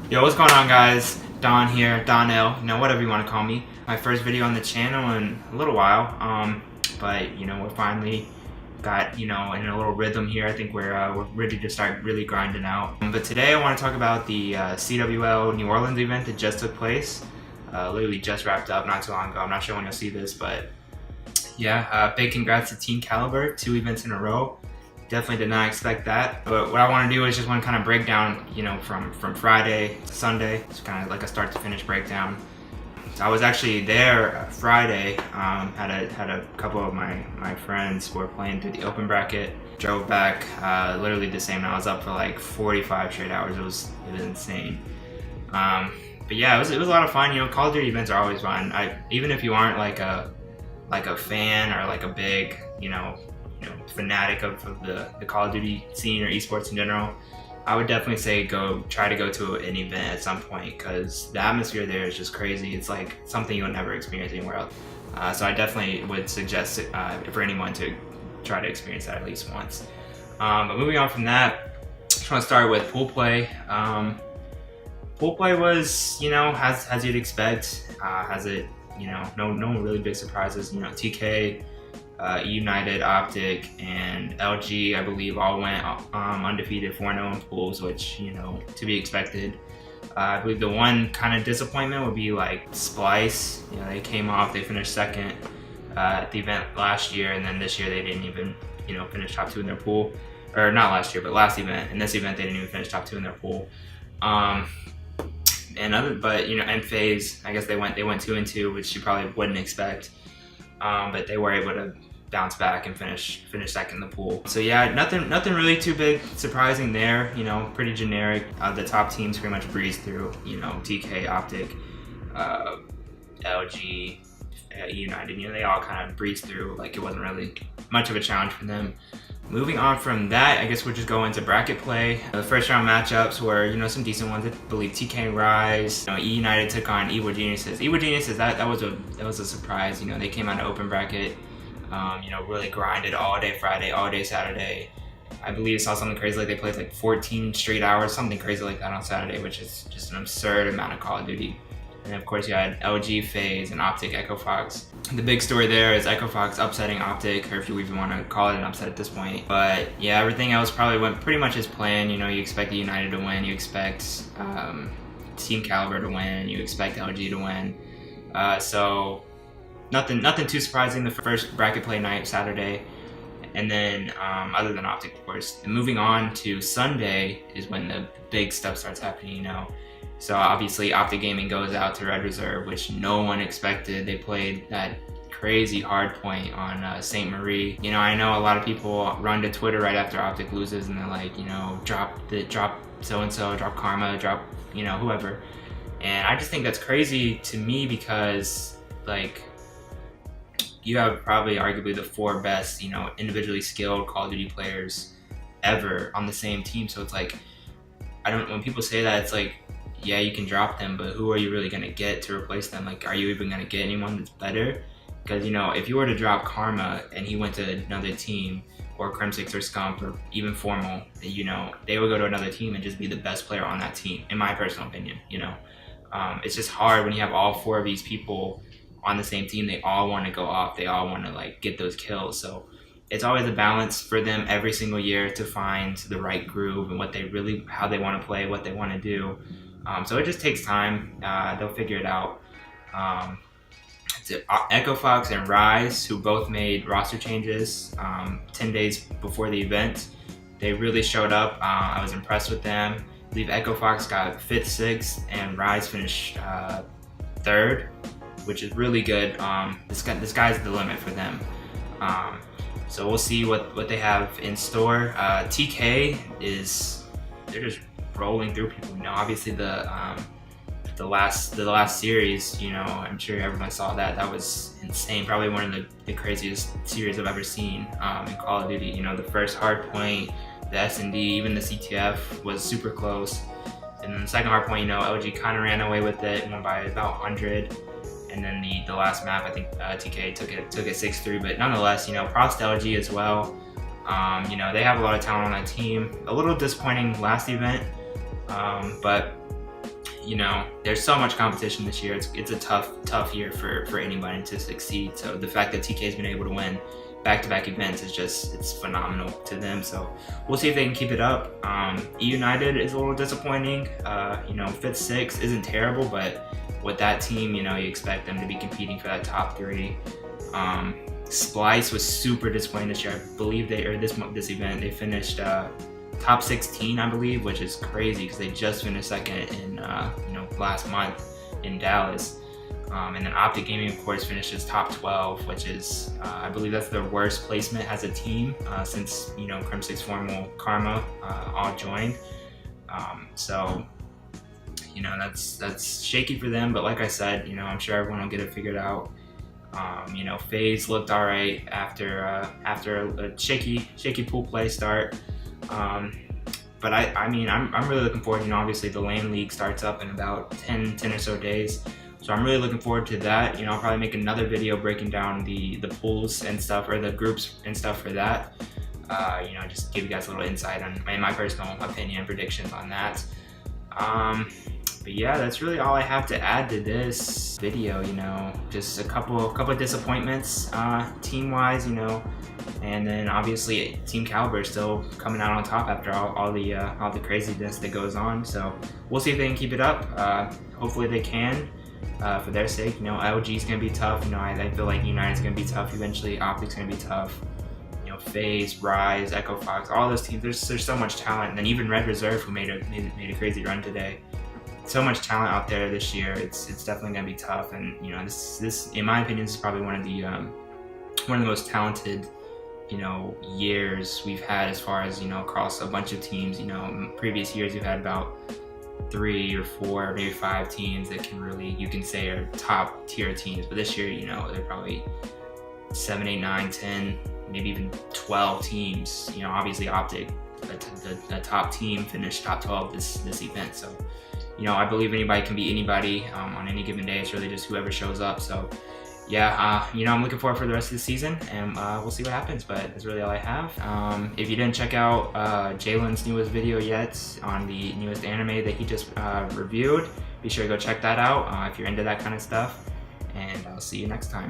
Yo, what's going on, guys? Don here, Donnell, whatever you want to call me. My first video on the channel in a little while, but we're finally got in a little rhythm here. I think we're ready to start really grinding out. But today I want to talk about the CWL New Orleans event that just took place. Literally just wrapped up not too long ago. I'm not sure when you'll see this, but yeah, big congrats to Team Caliber, 2 events in a row. Definitely did not expect that. But what I want to do is just want to kind of break down, from Friday to Sunday. It's kind of like a start to finish breakdown. So I was actually there Friday. Had a couple of my friends who were playing through the open bracket. Drove back literally the same night. I was up for like 45 straight hours. It was insane. But yeah, it was a lot of fun. Call of Duty events are always fun. Even if you aren't like a fan or like a big fanatic of the Call of Duty scene or esports in general, I would definitely say try to go to an event at some point, because the atmosphere there is just crazy. It's like something you'll never experience anywhere else. So I definitely would suggest it, for anyone to try to experience that at least once. But moving on from that, I just want to start with pool play. Pool play was, as you'd expect. No really big surprises. TK, United, Optic, and LG, I believe, all went undefeated 4-0 in pools, which, to be expected. I believe the one kind of disappointment would be like Splice. They came off, they finished second at the event last year, and then this year they didn't even, finish top 2 in their pool. Or not last year, but last event. In this event, they didn't even finish top 2 in their pool. And FaZe, I guess they went 2-2, which you probably wouldn't expect. But they were able to bounce back and finish second in the pool. So yeah, nothing really too big surprising there. Pretty generic. The top teams pretty much breezed through. TK, Optic, LG, United. They all kind of breezed through. Like, it wasn't really much of a challenge for them. Moving on from that, I guess we'll just go into bracket play. The first round matchups were, some decent ones. I believe TK and Rise. E United took on Evil Geniuses. Evil Geniuses, that was a surprise. They came out of open bracket. Really grinded all day Friday, all day Saturday. I believe I saw something crazy, like they played like 14 straight hours, something crazy like that on Saturday, which is just an absurd amount of Call of Duty. And of course you had LG, FaZe, and Optic, Echo Fox. The big story there is Echo Fox upsetting Optic, or if you even want to call it an upset at this point. But yeah, everything else probably went pretty much as planned. You expect the United to win, you expect Team Caliber to win, you expect LG to win. So nothing too surprising the first bracket play night, Saturday. And then other than Optic, of course. And moving on to Sunday is when the big stuff starts happening, So obviously Optic Gaming goes out to Red Reserve, which no one expected. They played that crazy hard point on St. Marie. I know a lot of people run to Twitter right after Optic loses and they're like, drop so-and-so, drop Karma, drop, whoever. And I just think that's crazy to me because, like, you have probably arguably the 4 best, individually skilled Call of Duty players ever on the same team. So it's like, when people say that, it's like, yeah, you can drop them, but who are you really going to get to replace them? Like, are you even going to get anyone that's better? Because, if you were to drop Karma and he went to another team, or Crimsix or Scump or even Formal, they would go to another team and just be the best player on that team, in my personal opinion. It's just hard when you have all 4 of these people on the same team. They all want to go off. They all want to, like, get those kills. So it's always a balance for them every single year to find the right groove and how they want to play, what they want to do. So it just takes time. They'll figure it out. Echo Fox and Rise, who both made roster changes 10 days before the event. They really showed up. I was impressed with them. I believe Echo Fox got 5th, 6th, and Rise finished 3rd, which is really good. This guy's the limit for them. So we'll see what they have in store. TK they're just rolling through people. Obviously the last series, I'm sure everyone saw that. That was insane. Probably one of the craziest series I've ever seen in Call of Duty. The first hard point, the S&D, even the CTF was super close. And then the second hard point, LG kind of ran away with it, won by about 100. And then the last map, I think TK took it 6-3. But nonetheless, props to LG as well. They have a lot of talent on that team. A little disappointing last event, but you know, there's so much competition this year. It's a tough year for anybody to succeed. So the fact that TK's been able to win back-to-back events is just, it's phenomenal to them. So we'll see if they can keep it up. E United is a little disappointing. You know, 5th, 6th isn't terrible, but with that team, you know, you expect them to be competing for that top 3. Splice was super disappointing this year. I believe this event they finished top 16, I believe, which is crazy because they just finished 2nd in you know, last month in Dallas. And then Optic Gaming, of course, finishes top 12, which is I believe that's their worst placement as a team since, you know, Crim 6 Formal, Karma all joined. So you know, that's shaky for them, but like I said, you know, I'm sure everyone will get it figured out. You know, FaZe looked all right after a shaky pool play start. But I mean, I'm really looking forward. You know, obviously the LAN League starts up in about 10 or so days, so I'm really looking forward to that. You know, I'll probably make another video breaking down the pools and stuff, or the groups and stuff for that. You know, just give you guys a little insight on my personal opinion and predictions on that. But yeah, that's really all I have to add to this video. You know, just a couple of disappointments team-wise, you know, and then obviously Team Caliber is still coming out on top after all the craziness that goes on. So we'll see if they can keep it up. Hopefully they can, for their sake. You know, LG's gonna be tough. You know, I feel like United's gonna be tough eventually. Optic's gonna be tough. You know, FaZe, Rise, Echo Fox, all those teams. There's so much talent, and then even Red Reserve, who made a crazy run today. So much talent out there this year. It's definitely gonna be tough, and you know, this in my opinion, this is probably one of the most talented, you know, years we've had as far as, you know, across a bunch of teams. You know, in previous years you've had about 3 or 4, maybe 5 teams that can really, you can say, are top tier teams. But this year, you know, they're probably 7, 8, 9, 10, maybe even 12 teams. You know, obviously Optic, the top team, finished top 12 this event. So, you know, I believe anybody can beat anybody on any given day. It's really just whoever shows up. So yeah, you know, I'm looking forward for the rest of the season, and we'll see what happens, but that's really all I have. If you didn't check out Jalen's newest video yet on the newest anime that he just reviewed, be sure to go check that out if you're into that kind of stuff, and I'll see you next time.